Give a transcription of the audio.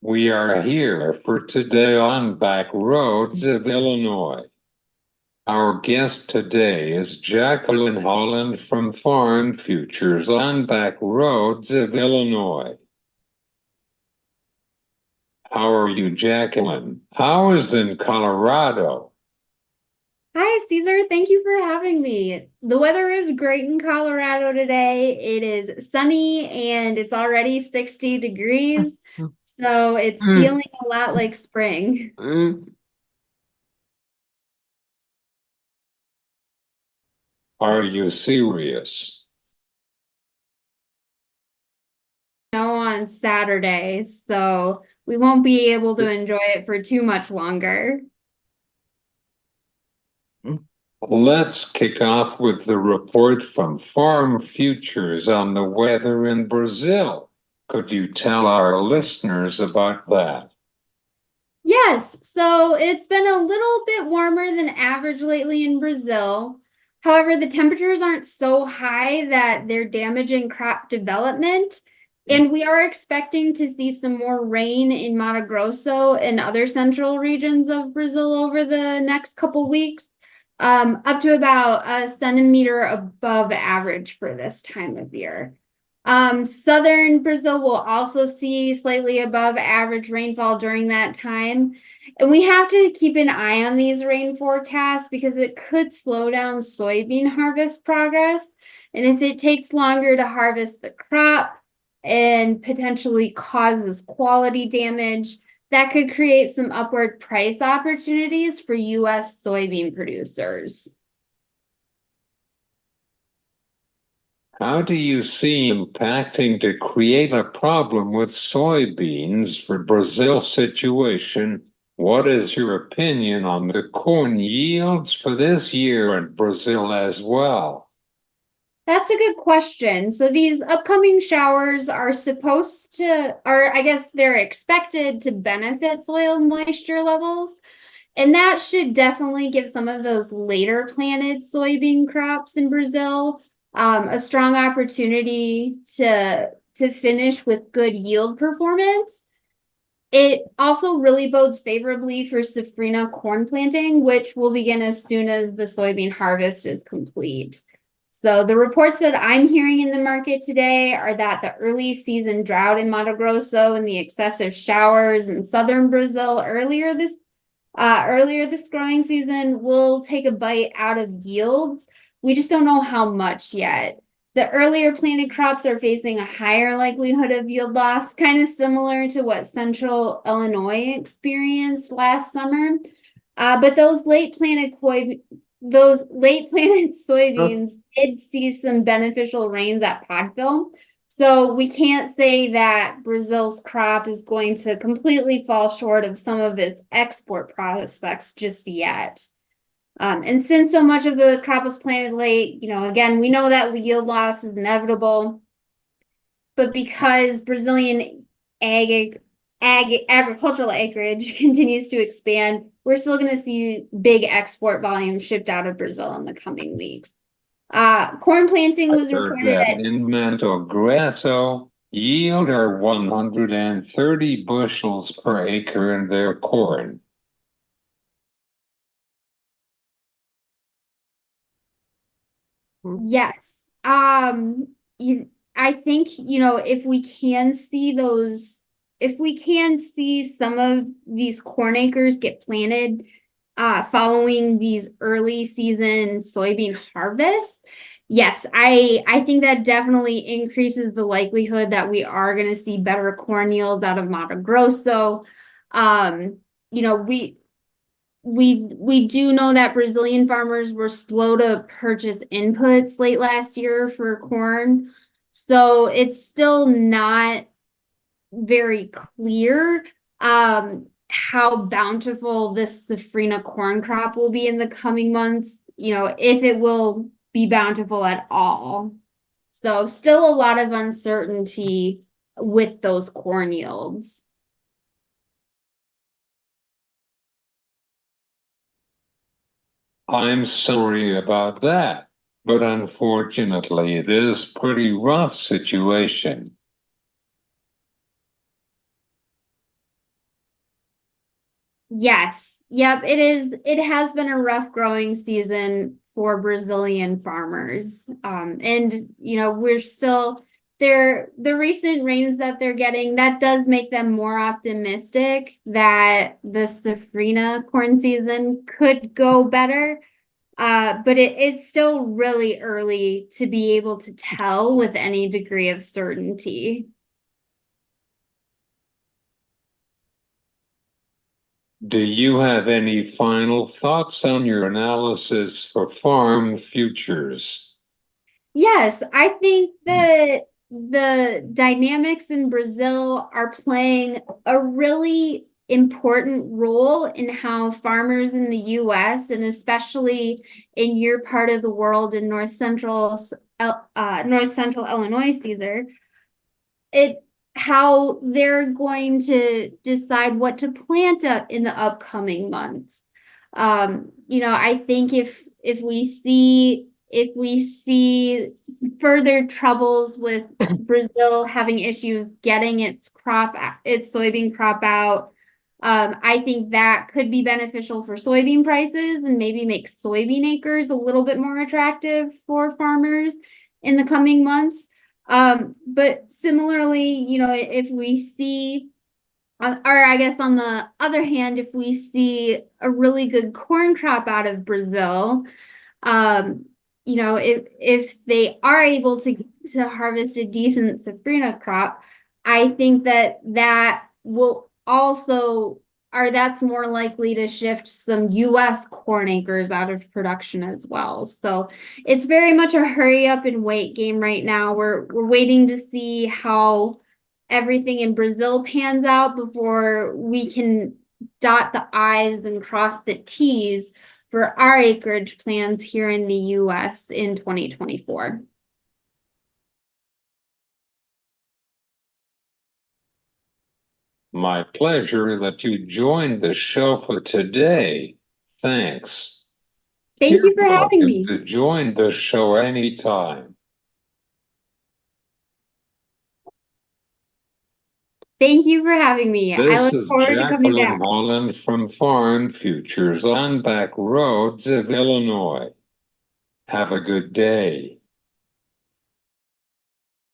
We are here for today on Back Roads of Illinois. Our guest today is Jacqueline Holland from Farm Futures on Back Roads of Illinois. How are you, Jacqueline? How is in Colorado? Hi, Caesar. Thank you for having me. The weather is great in Colorado today. It is sunny and it's already 60 degrees. So it's feeling a lot like spring. Are you serious? On Saturday, so we won't be able to enjoy it for too much longer. Let's kick off with the report from Farm Futures on the weather in Brazil. Could you tell our listeners about that? Yes, so it's been a little bit warmer than average lately in Brazil. However, the temperatures aren't so high that they're damaging crop development. And we are expecting to see some more rain in Mato Grosso and other central regions of Brazil over the next couple weeks, up to about a centimeter above average for this time of year. Southern Brazil will also see slightly above average rainfall during that time. And we have to keep an eye on these rain forecasts because it could slow down soybean harvest progress. And if it takes longer to harvest the crop and potentially causes quality damage, that could create some upward price opportunities for US soybean producers. How do you see impacting to create a problem with soybeans for Brazil's situation? What is your opinion on the corn yields for this year in Brazil as well? That's a good question. So these upcoming showers are supposed to, or I guess they're expected to benefit soil moisture levels. And that should definitely give some of those later planted soybean crops in Brazil a strong opportunity to finish with good yield performance. It also really bodes favorably for safrinha corn planting, which will begin as soon as the soybean harvest is complete. So the reports that I'm hearing in the market today are that the early season drought in Mato Grosso and the excessive showers in southern Brazil earlier this growing season will take a bite out of yields. We just don't know how much yet. The earlier planted crops are facing a higher likelihood of yield loss, kind of similar to what central Illinois experienced last summer. But those late planted soybeans did see some beneficial rains at Podville. So we can't say that Brazil's crop is going to completely fall short of some of its export prospects just yet. And since so much of the crop was planted late, again, we know that yield loss is inevitable. But because Brazilian agricultural acreage continues to expand, we're still going to see big export volumes shipped out of Brazil in the coming weeks. Corn planting I was heard reported that at in Mato Grosso, yield are 130 bushels per acre in their corn. Yes. I think, if we can see some of these corn acres get planted following these early season soybean harvests, yes, I think that definitely increases the likelihood that we are going to see better corn yields out of Mato Grosso. Um, you know, we do know that Brazilian farmers were slow to purchase inputs late last year for corn. So it's still not very clear how bountiful this safrinha corn crop will be in the coming months, if it will be bountiful at all. So still a lot of uncertainty with those corn yields. I'm sorry about that, but unfortunately, it is a pretty rough situation. Yes. Yep, it is. It has been a rough growing season for Brazilian farmers. And we're still the recent rains that they're getting, that does make them more optimistic that the safrinha corn season could go better. But it is still really early to be able to tell with any degree of certainty. Do you have any final thoughts on your analysis for farm futures? Yes, I think that the dynamics in Brazil are playing a really important role in how farmers in the US and especially in your part of the world in North Central Illinois, Caesar, it how they're going to decide what to plant up in the upcoming months. I think if we see further troubles with Brazil having issues getting its soybean crop out, I think that could be beneficial for soybean prices and maybe make soybean acres a little bit more attractive for farmers in the coming months. But similarly, if we see, or I guess on the other hand, if we see a really good corn crop out of Brazil, um, if they are able to harvest a decent safrinha crop, I think that will also, or that's more likely to shift some US corn acres out of production as well. So it's very much a hurry up and wait game right now. We're waiting to see how everything in Brazil pans out before we can dot the I's and cross the T's for our acreage plans here in the US in 2024. My pleasure that you joined the show for today. Thanks. Thank You're you for having welcome me. to join the show anytime. Thank you for having me. I This look is forward to coming Jacqueline back. Holland from Farm Futures on back roads of Illinois. Have a good day.